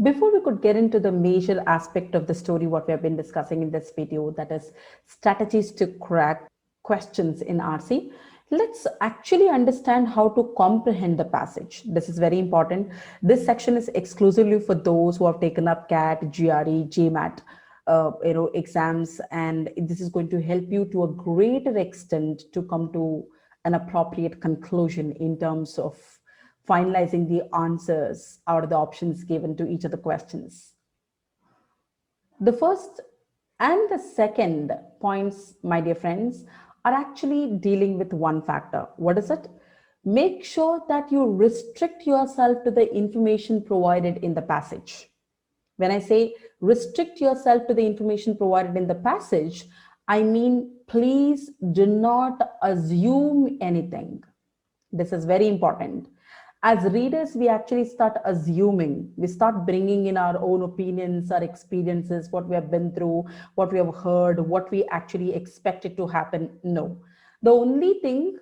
Before we could get into the major aspect of the story, what we have been discussing in this video, that is strategies to crack questions in RC, let's actually understand how to comprehend the passage. This is very important. This section is exclusively for those who have taken up CAT, GRE, GMAT, exams, and this is going to help you to a greater extent to come to an appropriate conclusion in terms of finalizing the answers out of the options given to each of the questions. The first and the second points, my dear friends, are actually dealing with one factor. What is it? Make sure that you restrict yourself to the information provided in the passage. When I say restrict yourself to the information provided in the passage, I mean, please do not assume anything. This is very important. As readers, we actually start assuming, we start bringing in our own opinions, our experiences, what we have been through, what we have heard, what we actually expected to happen. No. The only thing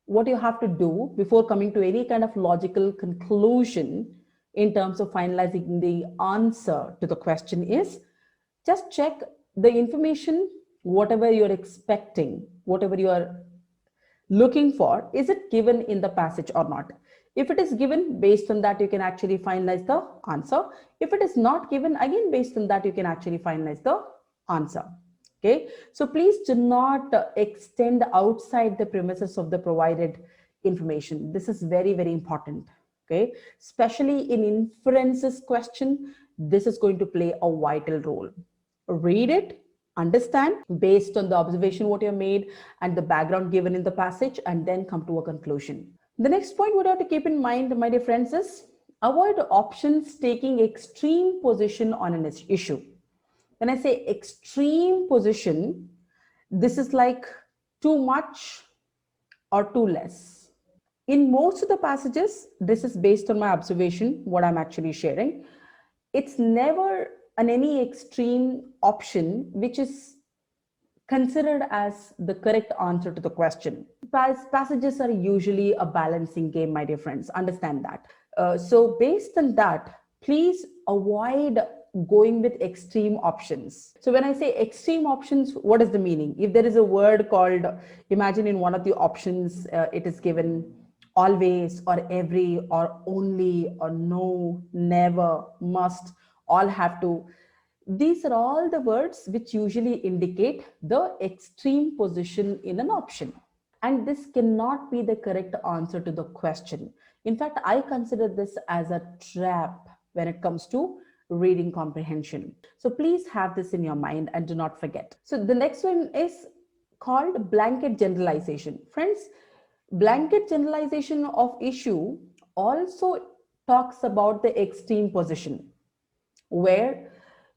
what you have to do before coming to any kind of logical conclusion in terms of finalizing the answer to the question is just check the information, whatever you're expecting, whatever you are looking for, is it given in the passage or not? If it is given, based on that, you can actually finalize the answer. If it is not given, again, based on that, you can actually finalize the answer. Okay, so please do not extend outside the premises of the provided information. This is very, very important. Okay, especially in inferences question, this is going to play a vital role. Read it, understand based on the observation what you have made and the background given in the passage, and then come to a conclusion. The next point we have to keep in mind, my dear friends, is avoid options taking extreme position on an issue. When I say extreme position, this is like too much or too less. In most of the passages, this is based on my observation, what I'm actually sharing. It's never any extreme option which is considered as the correct answer to the question. Passages are usually a balancing game, my dear friends. Understand that. So based on that, please avoid going with extreme options. So when I say extreme options, what is the meaning? If there is a word called, imagine in one of the options, it is given always or every or only or no, never, must, all have to. These are all the words which usually indicate the extreme position in an option. And this cannot be the correct answer to the question. In fact, I consider this as a trap when it comes to reading comprehension. So please have this in your mind and do not forget. So the next one is called blanket generalization. Friends, blanket generalization of issue also talks about the extreme position, where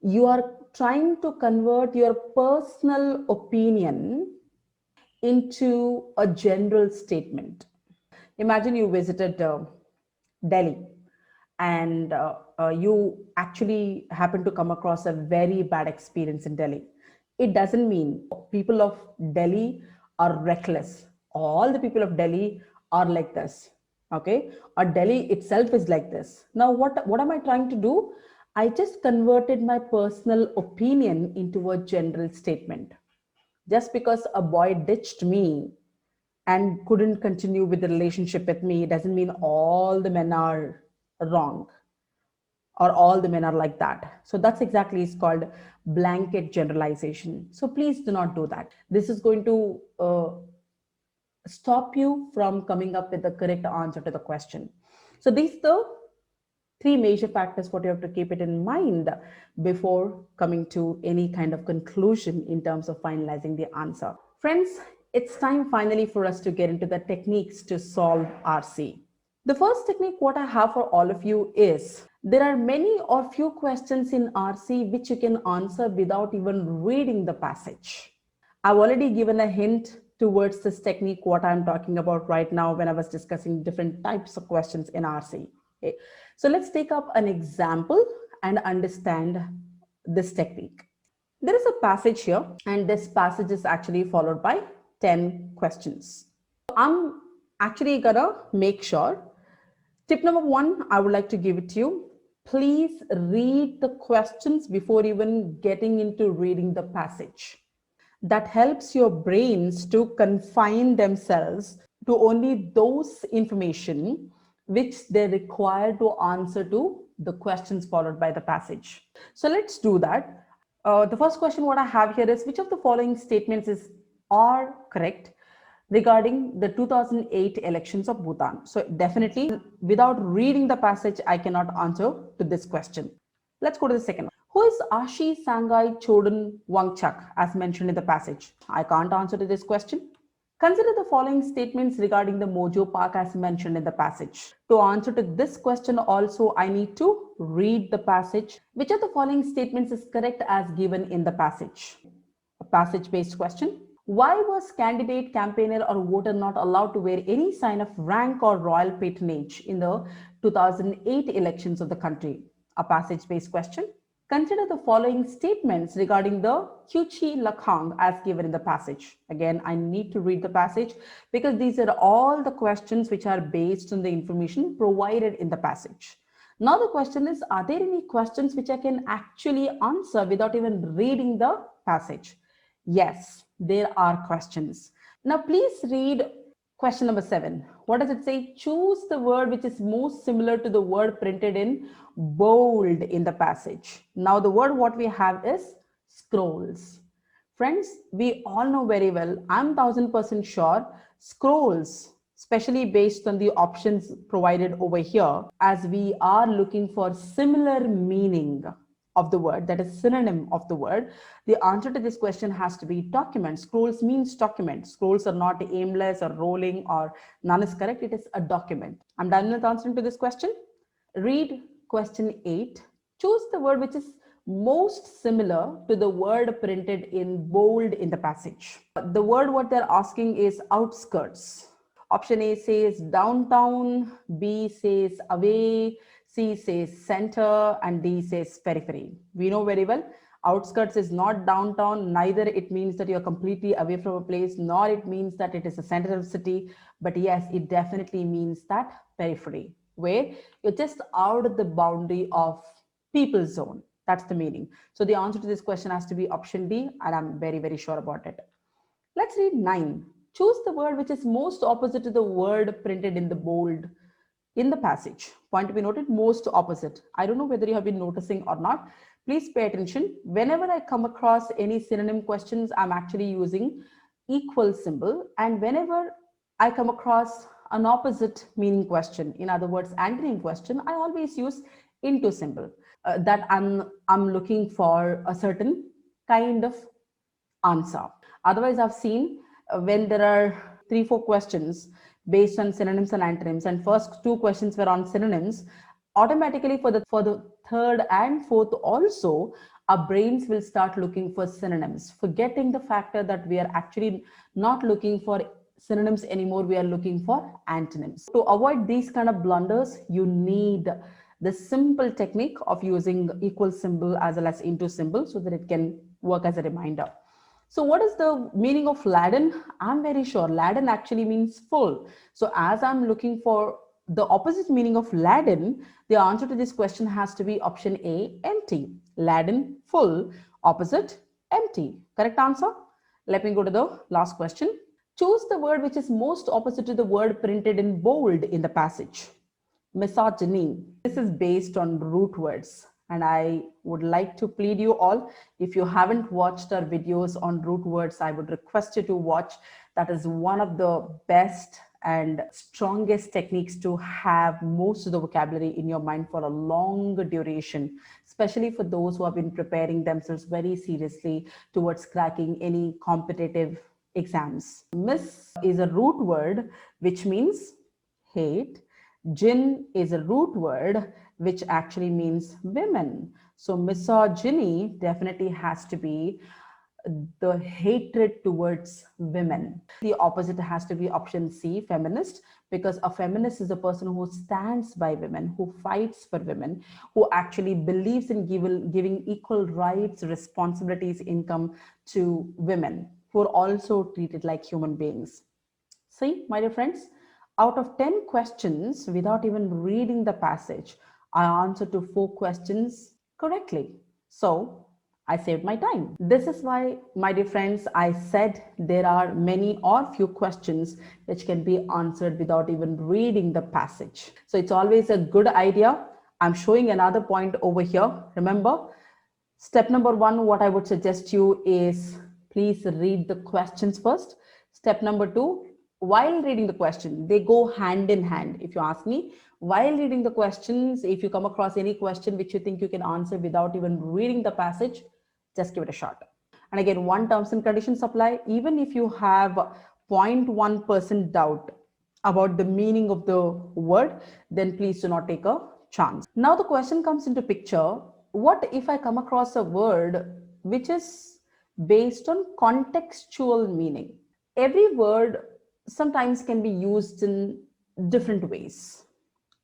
you are trying to convert your personal opinion into a general statement. Imagine you visited Delhi and you actually happen to come across a very bad experience in Delhi. It doesn't mean people of Delhi are reckless. All the people of Delhi are like this. Okay, or Delhi itself is like this. Now, what am I trying to do? I just converted my personal opinion into a general statement. Just because a boy ditched me and couldn't continue with the relationship with me doesn't mean all the men are wrong or all the men are like that. So that's exactly is called blanket generalization. So please do not do that. This is going to stop you from coming up with the correct answer to the question. So these are the three major factors what you have to keep it in mind before coming to any kind of conclusion in terms of finalizing the answer. Friends, it's time finally for us to get into the techniques to solve RC. The first technique what I have for all of you is there are many or few questions in RC which you can answer without even reading the passage. I've already given a hint towards this technique, what I'm talking about right now when I was discussing different types of questions in RC. Okay. So let's take up an example and understand this technique. There is a passage here, and this passage is actually followed by 10 questions. I'm actually gonna make sure. Tip number one, I would like to give it to you. please read the questions before even getting into reading the passage. That helps your brains to confine themselves to only those information which they require to answer to the questions followed by the passage. So let's do that. The first question what I have here is, which of the following statements are correct regarding the 2008 elections of Bhutan? So definitely without reading the passage, I cannot answer to this question. Let's go to the second one. Who is Ashi Sangai Chodun Wangchuk as mentioned in the passage? I can't answer to this question. Consider the following statements regarding the Mojo Park as mentioned in the passage. To answer to this question also, I need to read the passage. Which of the following statements is correct as given in the passage? A passage-based question. Why was candidate, campaigner or voter not allowed to wear any sign of rank or royal patronage in the 2008 elections of the country? A passage-based question. Consider the following statements regarding the Kyuchi Lakhang as given in the passage. Again, I need to read the passage because these are all the questions which are based on the information provided in the passage. Now the question is, are there any questions which I can actually answer without even reading the passage? Yes, there are questions. Now please read question number 7. What does it say? Choose the word which is most similar to the word printed in bold in the passage. Now the word what we have is scrolls. Friends, we all know very well, I'm 1000% sure, scrolls, especially based on the options provided over here, as we are looking for similar meaning of the word, that is synonym of the word, the answer to this question has to be document. Scrolls means document. Scrolls are not aimless or rolling or none is correct. It is a document. I'm done with answering to this question. Read question 8. Choose the word which is most similar to the word printed in bold in the passage. The word what they're asking is outskirts. Option A says downtown, B says away, C says center, and D says periphery. We know very well outskirts is not downtown, neither it means that you're completely away from a place, nor it means that it is a center of the city, but yes, it definitely means that periphery, where you're just out of the boundary of people's zone. That's the meaning. So the answer to this question has to be option D, and I'm very, very sure about it. Let's read 9. Choose the word which is most opposite to the word printed in the bold in the passage. Point to be noted, most opposite. I don't know whether you have been noticing or not. Please pay attention. Whenever I come across any synonym questions, I'm actually using equal symbol. And whenever I come across an opposite meaning question, in other words, antonym question, I always use into symbol. That I'm looking for a certain kind of answer. Otherwise, I've seen when there are 3-4 questions based on synonyms and antonyms, and first 2 questions were on synonyms, automatically for the third and fourth also, our brains will start looking for synonyms, forgetting the factor that we are actually not looking for synonyms anymore, we are looking for antonyms. To avoid these kind of blunders, you need the simple technique of using equal symbol as well as into symbol so that it can work as a reminder. So what is the meaning of laden? I'm very sure laden actually means full. So as I'm looking for the opposite meaning of laden, the answer to this question has to be option A, empty. Laden, full. Opposite, empty. Correct answer? Let me go to the last question. Choose the word which is most opposite to the word printed in bold in the passage. Misogyny. This is based on root words. And I would like to plead you all, if you haven't watched our videos on root words, I would request you to watch. That is one of the best and strongest techniques to have most of the vocabulary in your mind for a longer duration, especially for those who have been preparing themselves very seriously towards cracking any competitive exams. Mis is a root word, which means hate. Jin is a root word which actually means women. So misogyny definitely has to be the hatred towards women. The opposite has to be option C, feminist, because a feminist is a person who stands by women, who fights for women, who actually believes in giving equal rights, responsibilities, income to women, who are also treated like human beings. See, my dear friends, out of 10 questions, without even reading the passage, I answered to 4 questions correctly. So I saved my time. This is why, my dear friends, I said there are many or few questions which can be answered without even reading the passage. So it's always a good idea. I'm showing another point over here. Remember, step number 1, what I would suggest you is please read the questions first. Step number 2, while reading the question, they go hand in hand. If you ask me, while reading the questions, if you come across any question which you think you can answer without even reading the passage, just give it a shot. And again, one terms and conditions apply. Even if you have 0.1% doubt about the meaning of the word, then please do not take a chance. Now the question comes into picture. What if I come across a word which is based on contextual meaning? Every word sometimes can be used in different ways,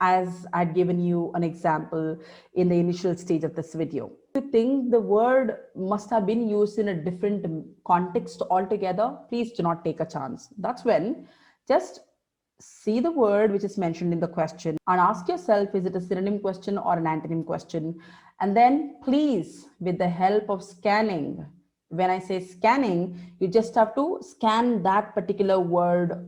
as I'd given you an example in the initial stage of this video. If you think the word must have been used in a different context altogether, please do not take a chance. That's when just see the word which is mentioned in the question and ask yourself, is it a synonym question or an antonym question? And then please, with the help of scanning, when I say scanning, you just have to scan that particular word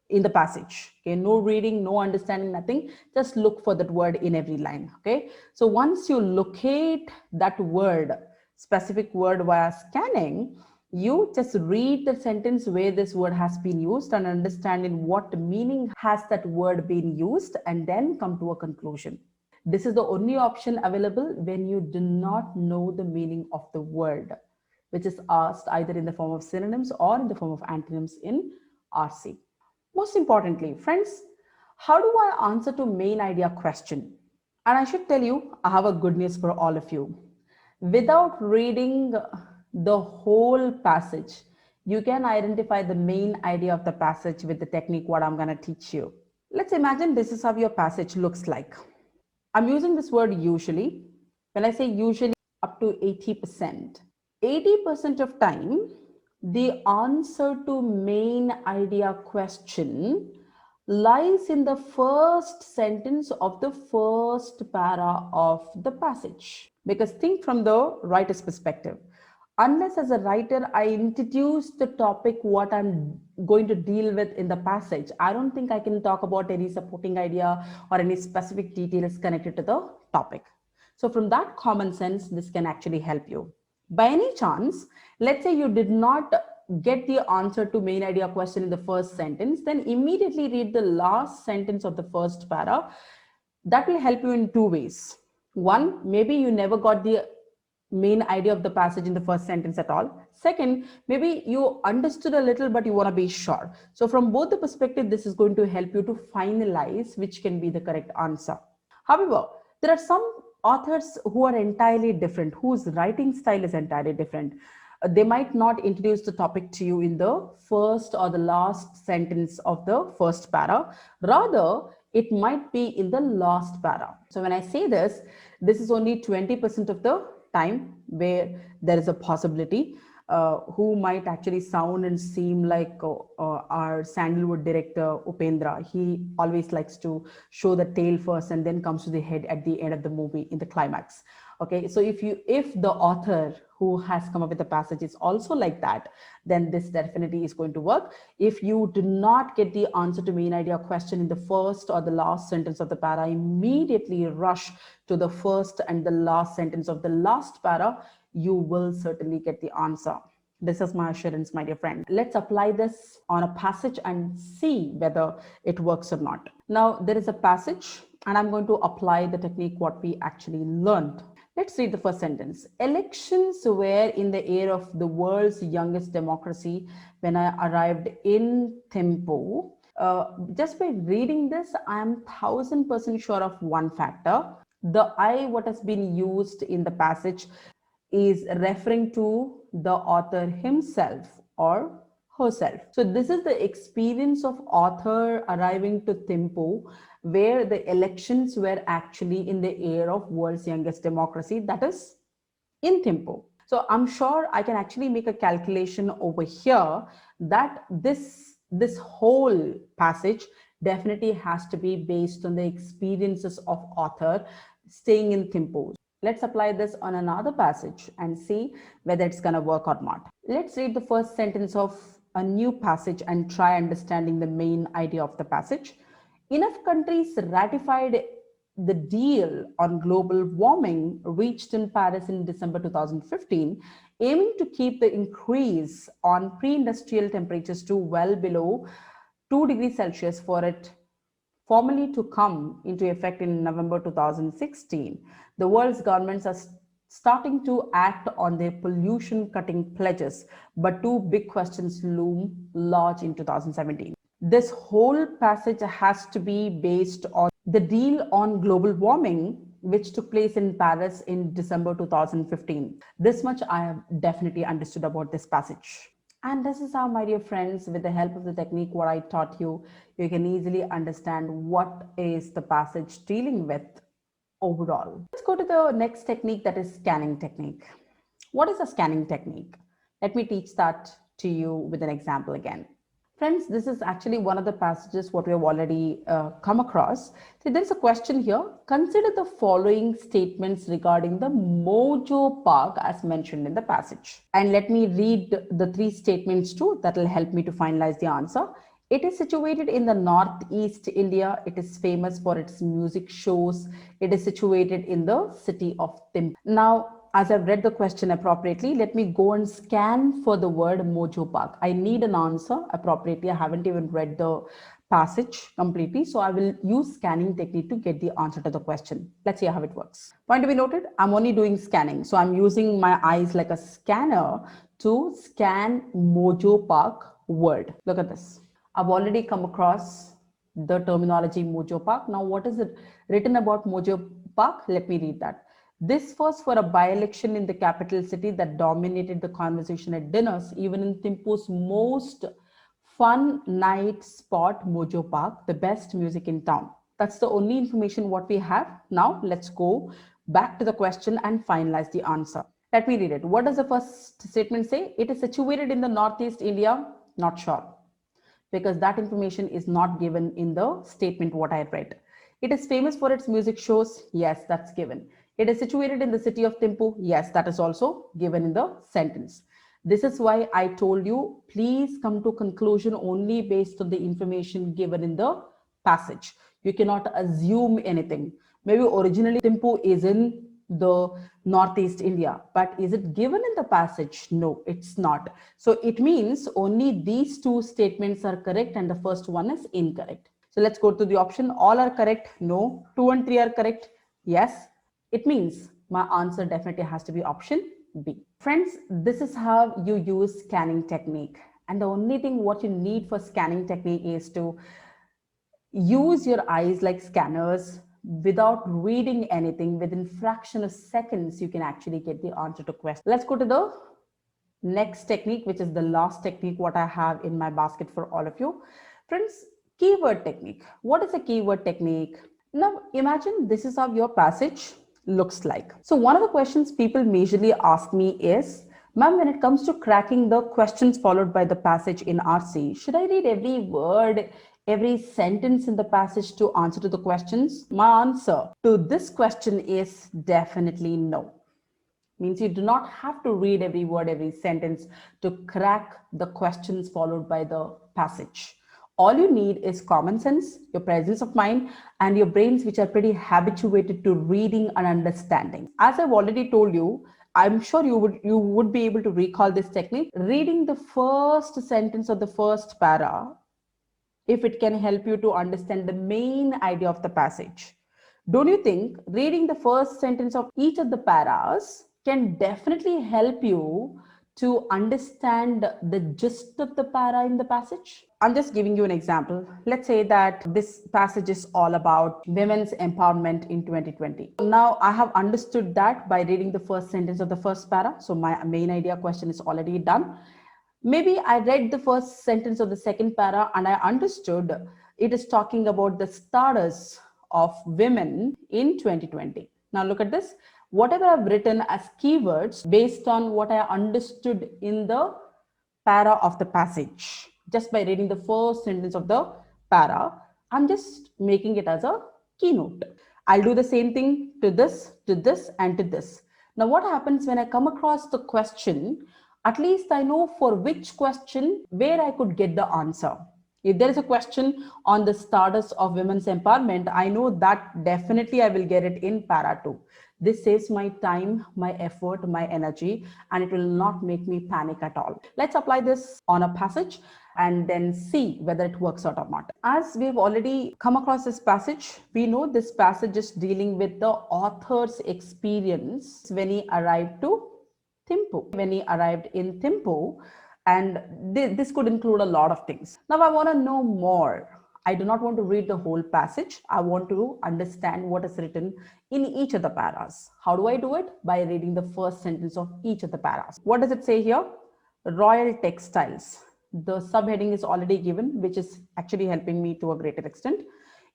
in the passage. Okay, no reading, no understanding, nothing. Just look for that word in every line. Okay, so once you locate that word, specific word via scanning, you just read the sentence where this word has been used and understand in what meaning has that word been used, and then come to a conclusion. This is the only option available when you do not know the meaning of the word, which is asked either in the form of synonyms or in the form of antonyms in RC. Most importantly, friends, how do I answer to main idea question? And I should tell you, I have a good news for all of you. Without reading the whole passage, you can identify the main idea of the passage with the technique what I'm going to teach you. Let's imagine this is how your passage looks like. I'm using this word usually. When I say usually, up to 80%. 80% of time, the answer to main idea question lies in the first sentence of the first para of the passage. Because think from the writer's perspective. Unless as a writer, I introduce the topic, what I'm going to deal with in the passage, I don't think I can talk about any supporting idea or any specific details connected to the topic. So from that common sense, this can actually help you. By any chance, let's say you did not get the answer to main idea question in the first sentence, then immediately read the last sentence of the first para. That will help you in 2 ways. One, maybe you never got the main idea of the passage in the first sentence at all. Second, maybe you understood a little, but you want to be sure. So from both the perspective, this is going to help you to finalize which can be the correct answer. However, there are some authors who are entirely different, whose writing style is entirely different. They might not introduce the topic to you in the first or the last sentence of the first para. Rather, it might be in the last para. So when I say this, this is only 20% of the time where there is a possibility. Who might actually sound and seem like our Sandalwood director Upendra. He always likes to show the tail first and then comes to the head at the end of the movie in the climax. Okay, so if the author who has come up with the passage is also like that, then this definitely is going to work. If you do not get the answer to main idea question in the first or the last sentence of the para, immediately rush to the first and the last sentence of the last para. You will certainly get the answer. This is my assurance, my dear friend. Let's apply this on a passage and see whether it works or not. Now, there is a passage and I'm going to apply the technique what we actually learned. Let's read the first sentence. Elections were in the air of the world's youngest democracy when I arrived in Thimphu. Just by reading this, I am 1000% sure of one factor. The I, what has been used in the passage, is referring to the author himself or herself. So this is the experience of author arriving to Thimphu, where the elections were actually in the air of world's youngest democracy, that is in Thimphu. So I'm sure I can actually make a calculation over here that this whole passage definitely has to be based on the experiences of author, staying in Thimphu. Let's apply this on another passage and see whether it's going to work or not. Let's read the first sentence of a new passage and try understanding the main idea of the passage. Enough countries ratified the deal on global warming reached in Paris in December 2015, aiming to keep the increase on pre-industrial temperatures to well below 2 degrees Celsius for it formally to come into effect in November 2016. The world's governments are starting to act on their pollution cutting pledges, but two big questions loom large in 2017. This whole passage has to be based on the deal on global warming, which took place in Paris in December 2015. This much I have definitely understood about this passage. And this is how, my dear friends, with the help of the technique what I taught you, you can easily understand what is the passage dealing with overall. Let's go to the next technique, that is scanning technique. What is a scanning technique? Let me teach that to you with an example again. Friends, this is actually one of the passages what we have already come across. So there's a question here. Consider the following statements regarding the Mojo Park as mentioned in the passage. And let me read the three statements too. That will help me to finalize the answer. It is situated in the northeast India. It is famous for its music shows. It is situated in the city of Thimphu. Now, as I've read the question appropriately, let me go and scan for the word Mojo Park. I need an answer appropriately. I haven't even read the passage completely. So I will use scanning technique to get the answer to the question. Let's see how it works. Point to be noted, I'm only doing scanning. So I'm using my eyes like a scanner to scan Mojo Park word. Look at this. I've already come across the terminology Mojo Park. Now, what is it written about Mojo Park? Let me read that. This was for a by-election in the capital city that dominated the conversation at dinners, even in Thimphu's most fun night spot, Mojo Park, the best music in town. That's the only information what we have. Now, let's go back to the question and finalize the answer. Let me read it. What does the first statement say? It is situated in the northeast India. Not sure, because that information is not given in the statement what I read. It is famous for its music shows. Yes, that's given. It is situated in the city of Thimphu. Yes, that is also given in the sentence. This is why I told you, please come to conclusion only based on the information given in the passage. You cannot assume anything. Maybe originally Thimphu is in the northeast India, but is it given in the passage? No, it's not. So it means only these two statements are correct and the first one is incorrect. So let's go to the option. All are correct. No. 2 and 3 are correct. Yes. It means my answer definitely has to be option B. Friends, this is how you use scanning technique. And the only thing what you need for scanning technique is to use your eyes like scanners without reading anything. Within fraction of seconds, you can actually get the answer to question. Let's go to the next technique, which is the last technique what I have in my basket for all of you. Friends, keyword technique. What is a keyword technique? Now imagine this is how your passage looks like. So one of the questions people majorly ask me is, ma'am, when it comes to cracking the questions followed by the passage in RC, should I read every word, every sentence in the passage to answer to the questions? My answer to this question is definitely no. Means you do not have to read every word, every sentence to crack the questions followed by the passage. All you need is common sense, your presence of mind, and your brains, which are pretty habituated to reading and understanding. As I've already told you, I'm sure you would be able to recall this technique. Reading the first sentence of the first para, if it can help you to understand the main idea of the passage. Don't you think reading the first sentence of each of the paras can definitely help you to understand the gist of the para in the passage? I'm just giving you an example. Let's say that this passage is all about women's empowerment in 2020. Now I have understood that by reading the first sentence of the first para. So my main idea question is already done. Maybe I read the first sentence of the second para and I understood it is talking about the status of women in 2020. Now look at this. Whatever I've written as keywords based on what I understood in the para of the passage, just by reading the first sentence of the para, I'm just making it as a keynote. I'll do the same thing to this, and to this. Now, what happens when I come across the question? At least I know for which question where I could get the answer. If there is a question on the status of women's empowerment, I know that definitely I will get it in para 2. This saves my time, my effort, my energy, and it will not make me panic at all. Let's apply this on a passage and then see whether it works out or not. As we've already come across this passage, we know this passage is dealing with the author's experience when he arrived to Thimphu. When he arrived in Thimphu, and this could include a lot of things. Now, I want to know more. I do not want to read the whole passage. I want to understand what is written in each of the paras. How do I do it? By reading the first sentence of each of the paras. What does it say here? Royal textiles. The subheading is already given, which is actually helping me to a greater extent.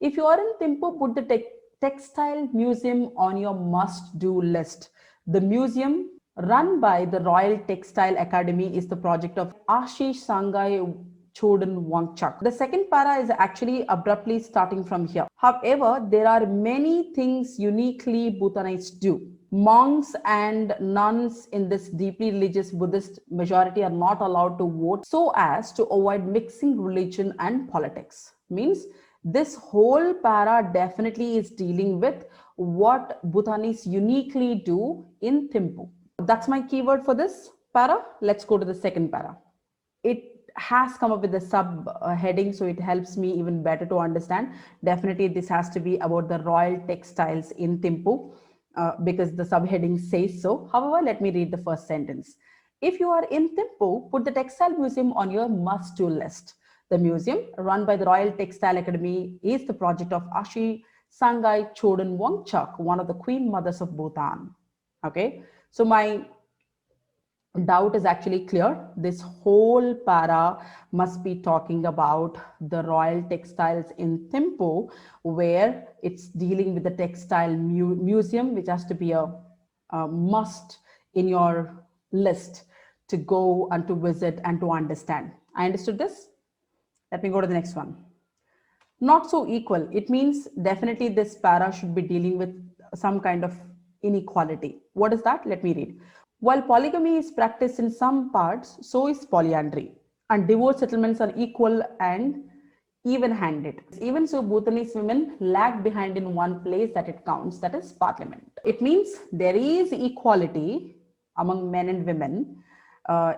If you are in Thimphu, put the textile museum on your must-do list. The museum run by the Royal Textile Academy is the project of Ashish Sangai Chodan Wangchuk. The second para is actually abruptly starting from here. However, there are many things uniquely Bhutanese do. Monks and nuns in this deeply religious Buddhist majority are not allowed to vote so as to avoid mixing religion and politics. Means this whole para definitely is dealing with what Bhutanese uniquely do in Thimphu. That's my keyword for this para. Let's go to the second para. It has come up with a sub heading, so it helps me even better to understand. Definitely this has to be about the royal textiles in Thimphu because the subheading says so. However, let me read the first sentence. If you are in Thimphu, put the textile museum on your must-do list. The museum, run by the Royal Textile Academy, is the project of Ashi Sangai Chodan Wangchuk, one of the queen mothers of Bhutan. Okay, so my doubt is actually clear. This whole para must be talking about the royal textiles in Thimphu, where it's dealing with the textile museum, which has to be a must in your list to go and to visit and to understand. I understood this. Let me go to the next one. Not so equal. It means definitely this para should be dealing with some kind of inequality. What is that? Let me read. While polygamy is practiced in some parts, so is polyandry, and divorce settlements are equal and even-handed. Even so, Bhutanese women lag behind in one place that it counts, that is parliament. It means there is equality among men and women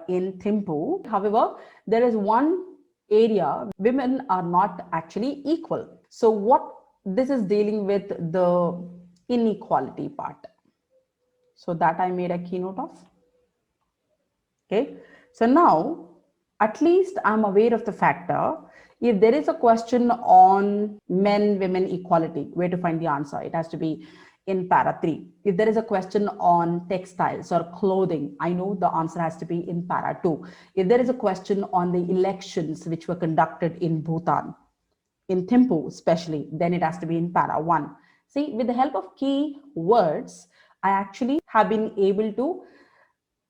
in Thimphu. However, there is one area women are not actually equal. So what this is dealing with the inequality part. So that I made a keynote of. Okay. So now at least I'm aware of the factor. If there is a question on men, women equality, where to find the answer? It has to be in para 3. If there is a question on textiles or clothing, I know the answer has to be in para 2. If there is a question on the elections which were conducted in Bhutan, in Thimphu especially, then it has to be in para 1. See, with the help of key words, I actually have been able to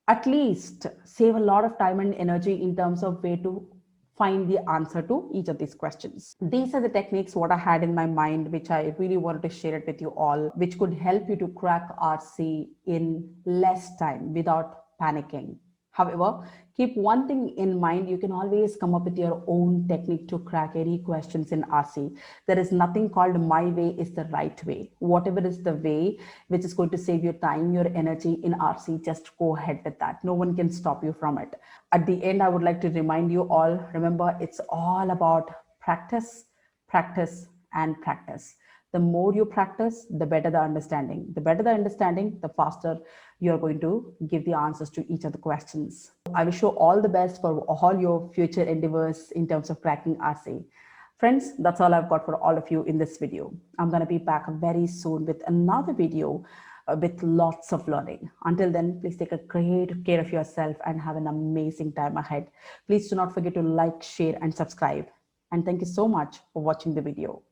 at least save a lot of time and energy in terms of where to find the answer to each of these questions. These are the techniques what I had in my mind, which I really wanted to share it with you all, which could help you to crack RC in less time without panicking. However, keep one thing in mind, you can always come up with your own technique to crack any questions in RC. There is nothing called my way is the right way. Whatever is the way which is going to save your time, your energy in RC, just go ahead with that. No one can stop you from it. At the end, I would like to remind you all, remember, it's all about practice, practice, and practice. The more you practice, the better the understanding. The better the understanding, the faster you're going to give the answers to each of the questions. I wish you all the best for all your future endeavors in terms of cracking RC. Friends, that's all I've got for all of you in this video. I'm going to be back very soon with another video with lots of learning. Until then, please take a great care of yourself and have an amazing time ahead. Please do not forget to like, share, and subscribe. And thank you so much for watching the video.